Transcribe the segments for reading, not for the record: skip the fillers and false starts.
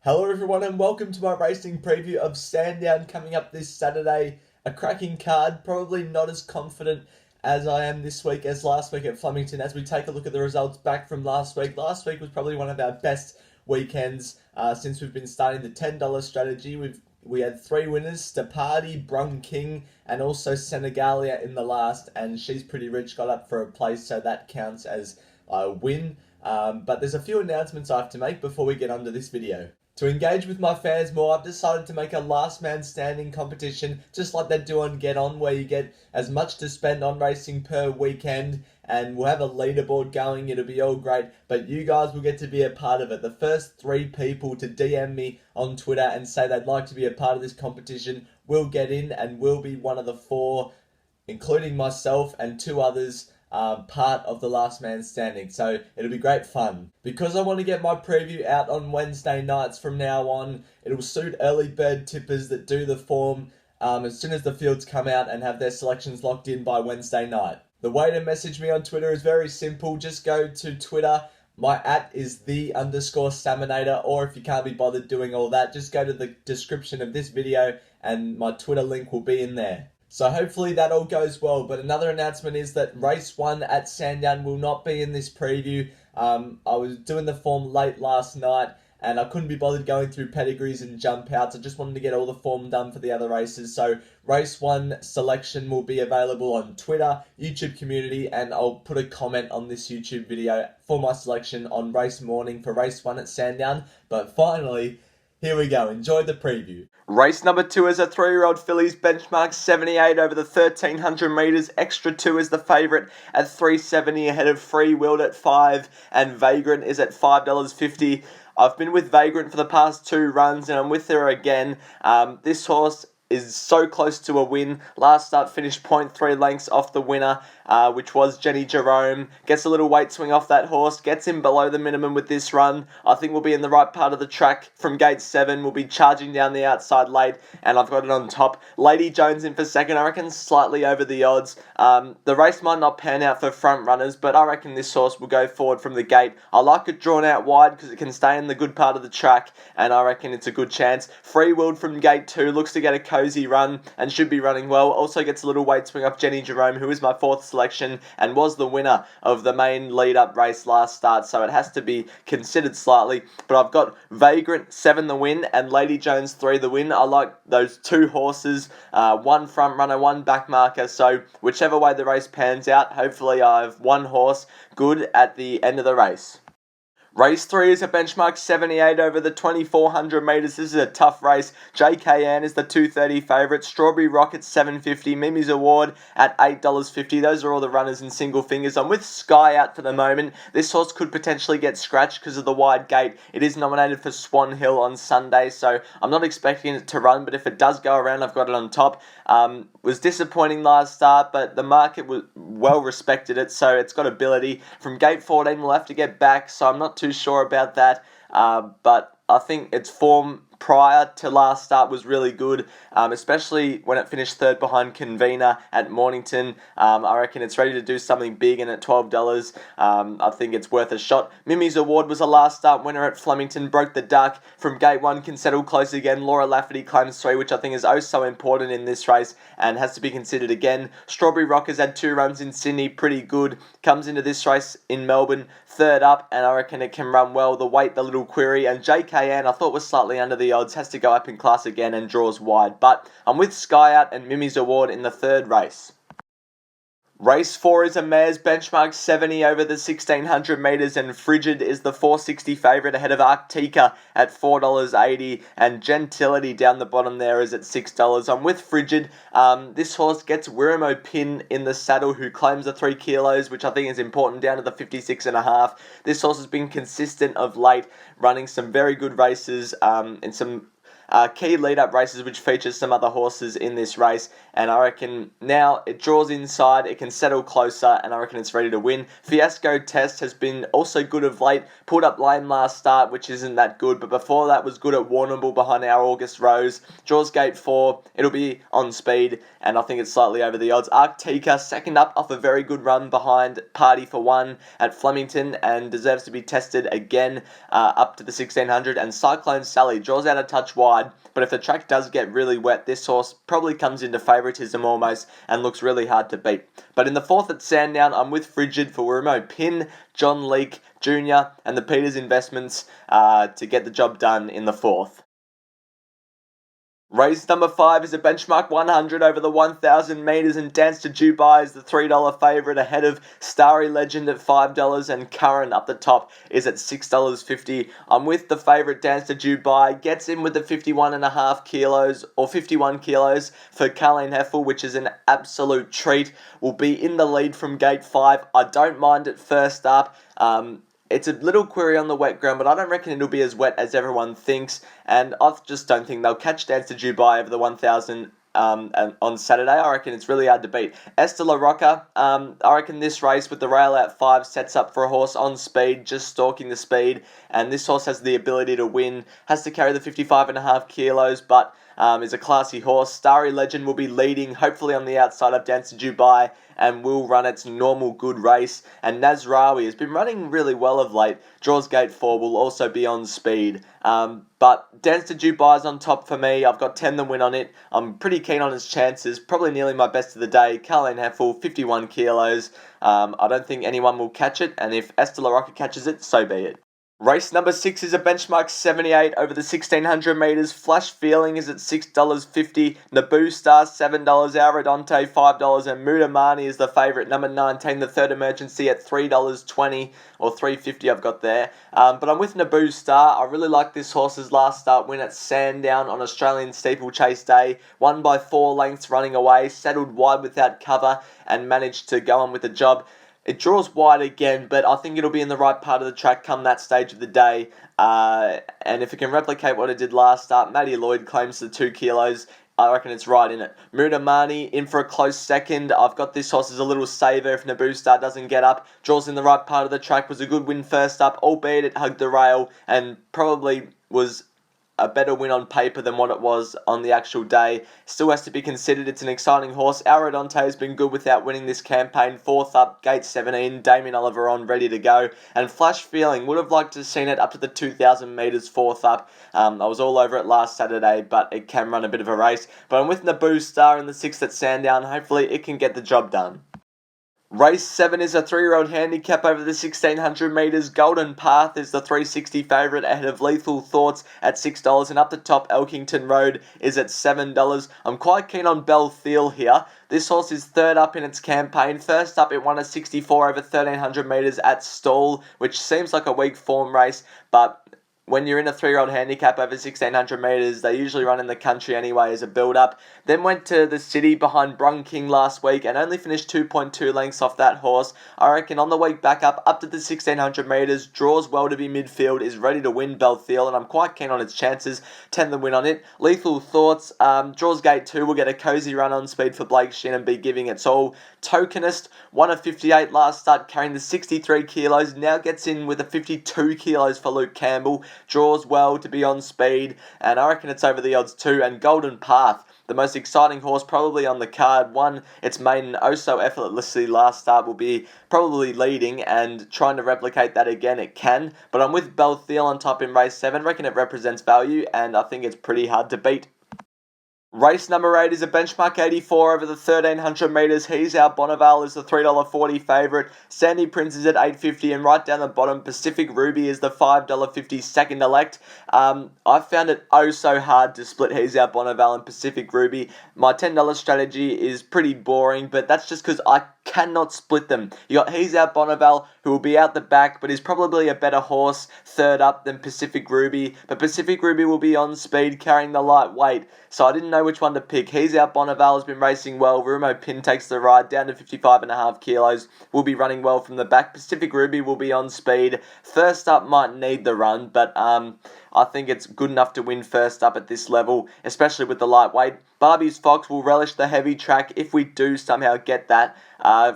Hello everyone and welcome to my racing preview of Sandown coming up this Saturday. A cracking card, probably not as confident as I am this week as last week at Flemington as we take a look at the results back from last week. Last week was probably one of our best weekends since we've been starting the $10 strategy. We had three winners, STARRY, Brung King, and also Senegalia in the last, and She's Pretty Rich got up for a place, so that counts as a win. But there's a few announcements I have to make before we get onto this video. To engage with my fans more, I've decided to make a last man standing competition, just like they do on Get On, where you get as much to spend on racing per weekend, and we'll have a leaderboard going. It'll be all great, but you guys will get to be a part of it. The first 3 people to DM me on Twitter and say they'd like to be a part of this competition will get in and will be one of the 4, including myself and 2 others, part of the last man standing. So it'll be great fun. Because I want to get my preview out on Wednesday nights from now on, it'll suit early bird tippers that do the form as soon as the fields come out and have their selections locked in by Wednesday night. The way to message me on Twitter is very simple. Just go to Twitter. My @ is _Saminator, or if you can't be bothered doing all that, just go to the description of this video and my Twitter link will be in there. So hopefully that all goes well. But another announcement is that race 1 at Sandown will not be in this preview. I was doing the form late last night and I couldn't be bothered going through pedigrees and jump outs. I just wanted to get all the form done for the other races. So race 1 selection will be available on Twitter, YouTube community, and I'll put a comment on this YouTube video for my selection on race morning for race 1 at Sandown. But finally, here we go. Enjoy the preview. Race number 2 is a 3-year-old fillies, benchmark 78 over the 1300 metres. Extra 2 is the favourite at $3.70 ahead of Free Willed at $5, and Vagrant is at $5.50. I've been with Vagrant for the past 2 runs and I'm with her again. This horse is so close to a win. Last start finished 0.3 lengths off the winner, which was Jenny Jerome. Gets a little weight swing off that horse, gets him below the minimum with this run. I think we'll be in the right part of the track from gate 7. We'll be charging down the outside late, and I've got it on top. Lady Jones in for second, I reckon slightly over the odds. The race might not pan out for front runners, but I reckon this horse will go forward from the gate. I like it drawn out wide because it can stay in the good part of the track, and I reckon it's a good chance. Free Willed from gate 2 looks to get a cozy run and should be running well. Also gets a little weight swing off Jenny Jerome, who is my 4th selection and was the winner of the main lead-up race last start, so it has to be considered slightly. But I've got Vagrant 7 the win and Lady Jones 3 the win. I like those 2 horses, 1 front runner, 1 back marker, so whichever way the race pans out, hopefully I have 1 horse good at the end of the race. Race 3 is a benchmark 78 over the 2400 metres. This is a tough race. JAYKAYANN is the $2.30 favourite. Strawberry Rocket $7.50. Mimi's Award at $8.50. Those are all the runners in single fingers. I'm with Sky out for the moment. This horse could potentially get scratched because of the wide gate. It is nominated for Swan Hill on Sunday, so I'm not expecting it to run, but if it does go around, I've got it on top. Was disappointing last start, but the market was well respected it, so it's got ability. From gate 14, we'll have to get back, so I'm not too sure about that, but I think its form prior to last start was really good, especially when it finished 3rd behind Convener at Mornington. I reckon it's ready to do something big, and at $12, I think it's worth a shot. Mimi's Award was a last start winner at Flemington, broke the duck. From gate 1, can settle close again. Laura Lafferty claims 3, which I think is oh so important in this race and has to be considered again. Strawberry Rockers had 2 runs in Sydney, pretty good. Comes into this race in Melbourne, 3rd up, and I reckon it can run well. The weight, the little query, and JAYKAYANN I thought was slightly under the odds, has to go up in class again and draws wide. But I'm with Sky out and Mimi's Award in the 3rd race. Race 4 is a mare's, benchmark 70 over the 1600 metres, and Frigid is the $4.60 favourite ahead of Arctica at $4.80, and Gentility down the bottom there is at $6. I'm with Frigid. This horse gets Wiramo Pin in the saddle, who claims the 3 kilos, which I think is important, down to the 56.5. This horse has been consistent of late, running some very good races in some key lead-up races which features some other horses in this race, and I reckon now it draws inside, it can settle closer, and I reckon it's ready to win. FIASCO TESS has been also good of late, pulled up lame last start, which isn't that good, but before that was good at Warrnambool behind our August Rose. Draws gate 4, it'll be on speed, and I think it's slightly over the odds. Arctica, second up off a very good run behind Party for One at Flemington, and deserves to be tested again up to the 1600. And Cyclone Sally draws out a touch wide, but if the track does get really wet, this horse probably comes into favouritism almost and looks really hard to beat. But in the 4th at Sandown, I'm with Frigid for Rumo Pin, John Leake Jr. and the Peters Investments to get the job done in the 4th. Race number 5 is a benchmark 100 over the 1,000 metres, and Dance to Dubai is the $3 favourite ahead of Starry Legend at $5, and Curran up the top is at $6.50. I'm with the favourite Dance to Dubai, gets in with the 51.5 kilos or 51 kilos for Colleen Heffel, which is an absolute treat. Will be in the lead from gate 5. I don't mind it first up. It's a little query on the wet ground, but I don't reckon it'll be as wet as everyone thinks, and I just don't think they'll catch Dance to Dubai over the 1,000 on Saturday. I reckon it's really hard to beat. ESTA La Roca, I reckon this race with the rail out 5 sets up for a horse on speed, just stalking the speed, and this horse has the ability to win, has to carry the 55.5 kilos, but is a classy horse. Starry Legend will be leading, hopefully on the outside of Dance to Dubai, and will run its normal good race. And NASRAAWY has been running really well of late. Draws gate 4, will also be on speed. But Dance to Dubai is on top for me. I've got 10 to win on it. I'm pretty keen on its chances. Probably nearly my best of the day. Colleen Heffel, 51 kilos. I don't think anyone will catch it. And if ESTA La Roca catches it, so be it. Race number 6 is a benchmark 78 over the 1600 metres. Flash Feeling is at $6.50. NABOO Star $7. Alverdun $5. And MUTAMANNI is the favourite. Number 19, the third emergency at $3.20 or $3.50 I've got there. But I'm with NABOO Star. I really like this horse's last start win at Sandown on Australian Steeplechase Day. Won by 4 lengths running away. Settled wide without cover and managed to go on with the job. It draws wide again, but I think it'll be in the right part of the track come that stage of the day. And if it can replicate what it did last start, Matty Lloyd claims the 2 kilos. I reckon it's right in it. MUTAMANNI in for a close second. I've got this horse as a little saver if NABOO Star doesn't get up. Draws in the right part of the track. Was a good win first up, albeit it hugged the rail and probably was a better win on paper than what it was on the actual day. Still has to be considered. It's an exciting horse. Alverdun has been good without winning this campaign. 4th up, gate 17. Damien Oliver on, ready to go. And Flash Feeling, would have liked to have seen it up to the 2,000 metres 4th up. I was all over it last Saturday, but it can run a bit of a race. But I'm with NABOO Star in the 6th at Sandown. Hopefully it can get the job done. Race 7 is a 3-year-old handicap over the 1600 metres. Golden Path is the $3.60 favourite ahead of Lethal Thoughts at $6. And up the top, Elkington Road is at $7. I'm quite keen on Belle Thiel here. This horse is 3rd up in its campaign. First up, it won a 64 over 1300 metres at Stawell, which seems like a weak form race, but when you're in a 3-year-old handicap over 1600 metres, they usually run in the country anyway as a build-up. Then went to the city behind Brung King last week and only finished 2.2 lengths off that horse. I reckon on the week back up to the 1600 metres, draws well to be midfield, is ready to win Belle Thiel, and I'm quite keen on its chances. 10 to win on it. Lethal Thoughts, draws gate 2, will get a cosy run on speed for Blake Shin and be giving its all. Tokenist, won a 58 last start carrying the 63 kilos, now gets in with a 52 kilos for Luke Campbell. Draws well to be on speed, and I reckon it's over the odds too. And Golden Path, the most exciting horse probably on the card, won its maiden oh so effortlessly last start, will be probably leading and trying to replicate that again. It can, but I'm with Belle Thiel on top in race 7. Reckon it represents value, and I think it's pretty hard to beat. Race number 8 is a benchmark 84 over the 1300 metres. He's Our Bonneval is the $3.40 favourite. Sandy Prince is at $8.50, and right down the bottom, Pacific Ruby is the $5.50 second elect. I found it oh so hard to split He's Our Bonneval and Pacific Ruby. My $10 strategy is pretty boring, but that's just because I cannot split them. You got He's Our Bonneval, who will be out the back, but is probably a better horse 3rd up than Pacific Ruby. But Pacific Ruby will be on speed, carrying the light weight, so I didn't know which one to pick. He's Our Bonneval has been racing well. Rumo Pin takes the ride down to 55.5 kilos. Will be running well from the back. Pacific Ruby will be on speed. First up might need the run, but I think it's good enough to win first up at this level, especially with the lightweight. Barbie's Fox will relish the heavy track if we do somehow get that.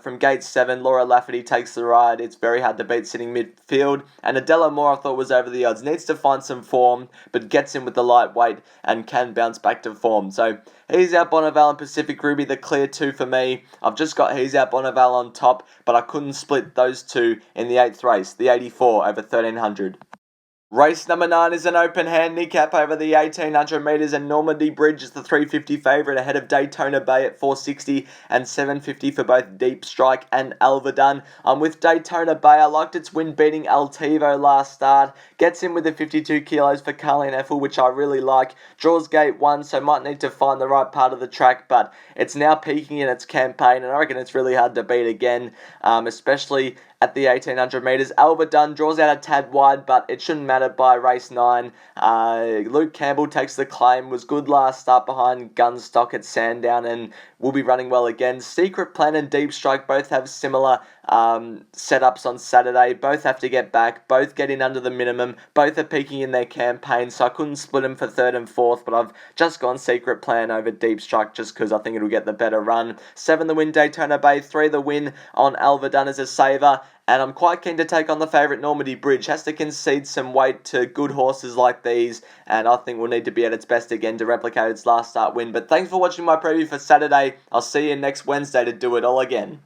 From gate 7, Laura Lafferty takes the ride. It's very hard to beat sitting midfield. And ADELE Moore, I thought, was over the odds. Needs to find some form, but gets in with the lightweight and can bounce back to form. So He's Out Bonneval and Pacific Ruby, the clear 2 for me. I've just got He's Out Bonneval on top, but I couldn't split those two in the 8th race, the 84 over 1300. Race number 9 is an open handicap over the 1800 metres, and Normandy Bridge is the 350 favourite ahead of Daytona Bay at 460 and 750 for both Deep Strike and ALVERDUN. I'm with Daytona Bay. I liked its win beating Altivo last start. Gets in with the 52 kilos for Carleen Effel, which I really like. Draws gate 1, so might need to find the right part of the track, but it's now peaking in its campaign, and I reckon it's really hard to beat again, especially at the 1800 metres. ALVERDUN draws out a tad wide, but it shouldn't matter by race 9. Luke Campbell takes the claim, was good last start behind Gunstock at Sandown, and will be running well again. Secret Plan and Deep Strike both have similar setups on Saturday. Both have to get back, both get in under the minimum, both are peaking in their campaign, so I couldn't split them for 3rd and 4th, but I've just gone Secret Plan over Deep Strike just because I think it'll get the better run. 7 the win Daytona Bay, 3 the win on ALVERDUN as a saver. And I'm quite keen to take on the favourite Normandy Bridge. Has to concede some weight to good horses like these, and I think will need to be at its best again to replicate its last start win. But thanks for watching my preview for Saturday. I'll see you next Wednesday to do it all again.